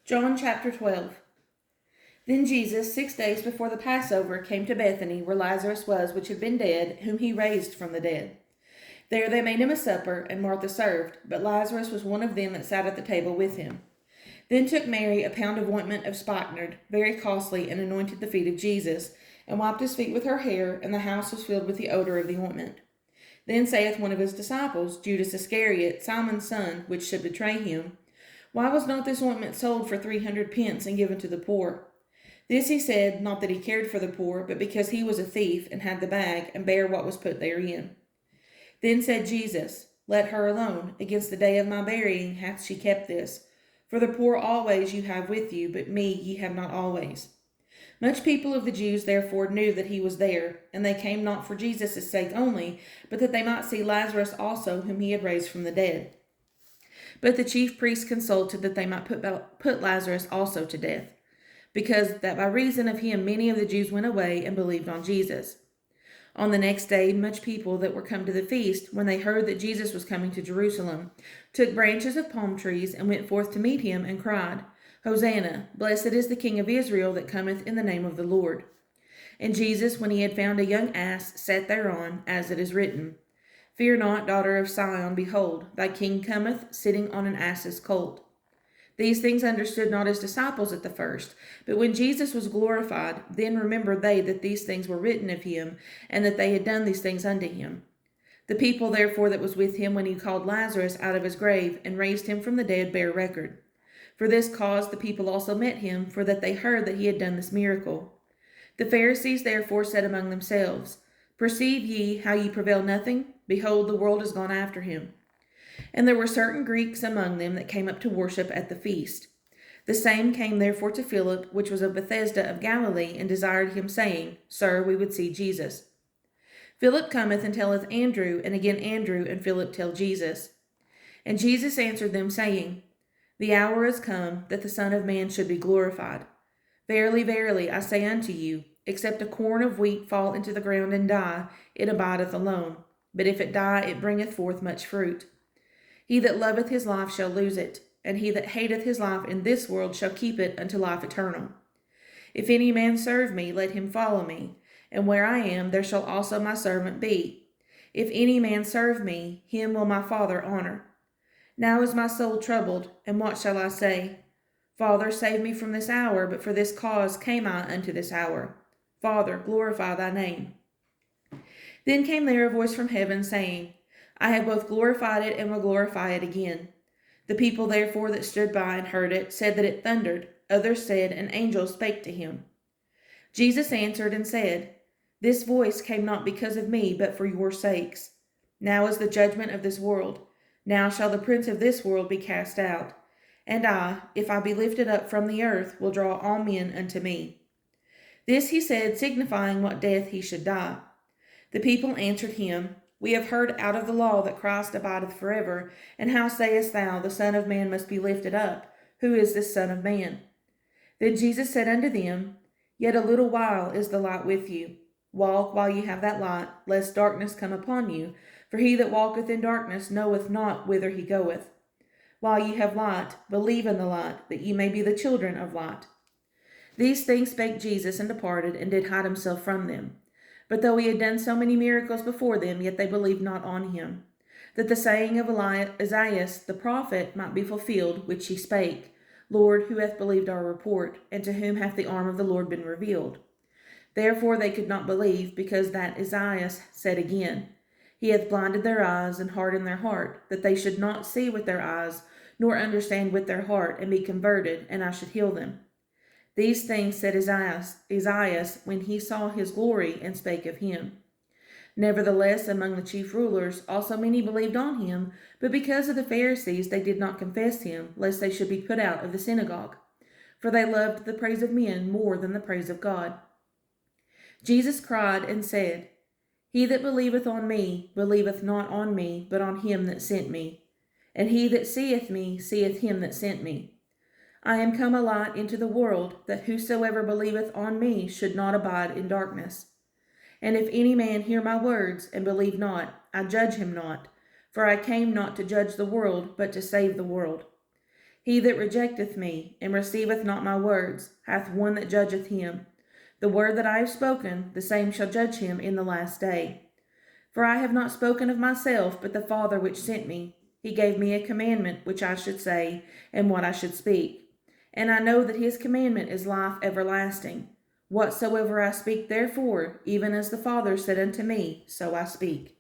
John chapter 12. Then Jesus, 6 days before the Passover, came to Bethany, where Lazarus was, which had been dead, whom he raised from the dead. There they made him a supper, and Martha served, but Lazarus was one of them that sat at the table with him. Then took Mary a pound of ointment of spikenard, very costly, and anointed the feet of Jesus, and wiped his feet with her hair, and the house was filled with the odor of the ointment. Then saith one of his disciples, Judas Iscariot, Simon's son, which should betray him, Why was not this ointment sold for 300 pence and given to the poor? This he said, not that he cared for the poor, but because he was a thief, and had the bag, and bare what was put therein. Then said Jesus, Let her alone. Against the day of my burying hath she kept this. For the poor always you have with you, but me ye have not always. Much people of the Jews therefore knew that he was there, and they came not for Jesus' sake only, but that they might see Lazarus also, whom he had raised from the dead. But the chief priests consulted that they might put Lazarus also to death, because that by reason of him many of the Jews went away and believed on Jesus. On the next day, much people that were come to the feast, when they heard that Jesus was coming to Jerusalem, took branches of palm trees and went forth to meet him, and cried, Hosanna, blessed is the King of Israel that cometh in the name of the Lord. And Jesus, when he had found a young ass, sat thereon, as it is written, Fear not, daughter of Sion, behold, thy king cometh, sitting on an ass's colt. These things understood not his disciples at the first, but when Jesus was glorified, then remembered they that these things were written of him, and that they had done these things unto him. The people therefore that was with him when he called Lazarus out of his grave, and raised him from the dead, bear record. For this cause the people also met him, for that they heard that he had done this miracle. The Pharisees therefore said among themselves, Perceive ye how ye prevail nothing? Behold, the world is gone after him. And there were certain Greeks among them that came up to worship at the feast. The same came therefore to Philip, which was of Bethsaida of Galilee, and desired him, saying, Sir, we would see Jesus. Philip cometh and telleth Andrew, and again Andrew and Philip tell Jesus. And Jesus answered them, saying, The hour is come that the Son of Man should be glorified. Verily, verily, I say unto you, except a corn of wheat fall into the ground and die, it abideth alone. But if it die, it bringeth forth much fruit. He that loveth his life shall lose it, and he that hateth his life in this world shall keep it unto life eternal. If any man serve me, let him follow me, and where I am, there shall also my servant be. If any man serve me, him will my Father honor. Now is my soul troubled, and what shall I say? Father, save me from this hour, but for this cause came I unto this hour. Father, glorify thy name. Then came there a voice from heaven, saying, I have both glorified it and will glorify it again. The people therefore that stood by and heard it said that it thundered. Others said, An angel spake to him. Jesus answered and said, This voice came not because of me, but for your sakes. Now is the judgment of this world. Now shall the prince of this world be cast out. And I, if I be lifted up from the earth, will draw all men unto me. This he said, signifying what death he should die. The people answered him, We have heard out of the law that Christ abideth forever, and how sayest thou, the Son of Man must be lifted up? Who is this Son of Man? Then Jesus said unto them, Yet a little while is the light with you. Walk while ye have that light, lest darkness come upon you. For he that walketh in darkness knoweth not whither he goeth. While ye have light, believe in the light, that ye may be the children of light. These things spake Jesus, and departed, and did hide himself from them. But though he had done so many miracles before them, yet they believed not on him. That the saying of Isaiah the prophet might be fulfilled, which he spake, Lord, who hath believed our report, and to whom hath the arm of the Lord been revealed? Therefore they could not believe, because that Isaiah said again, He hath blinded their eyes and hardened their heart, that they should not see with their eyes, nor understand with their heart, and be converted, and I should heal them. These things said Isaiah when he saw his glory, and spake of him. Nevertheless, among the chief rulers also many believed on him, but because of the Pharisees they did not confess him, lest they should be put out of the synagogue. For they loved the praise of men more than the praise of God. Jesus cried and said, He that believeth on me, believeth not on me, but on him that sent me. And he that seeth me, seeth him that sent me. I am come a light into the world, that whosoever believeth on me should not abide in darkness. And if any man hear my words, and believe not, I judge him not. For I came not to judge the world, but to save the world. He that rejecteth me, and receiveth not my words, hath one that judgeth him. The word that I have spoken, the same shall judge him in the last day. For I have not spoken of myself, but the Father which sent me. He gave me a commandment which I should say, and what I should speak. And I know that his commandment is life everlasting. Whatsoever I speak therefore, even as the Father said unto me, so I speak.